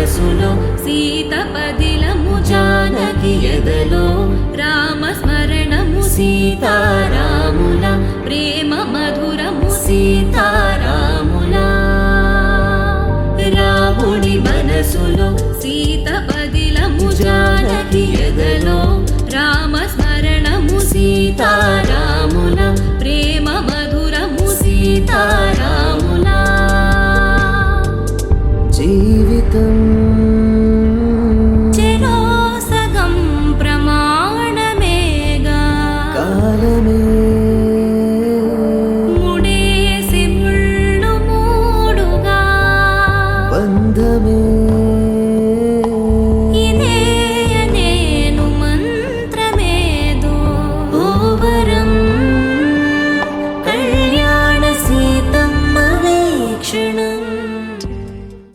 మనసులో సీత పదిలము జానకి ఎదలో రామస్మరణము సీతారాముల ప్రేమ మధురము సీతారాముల రాముడి మనసులో సీత పదిలము జానకి ఎదలో రామస్మరణము సీతారాముల ప్రేమ మధురము సీతారాముల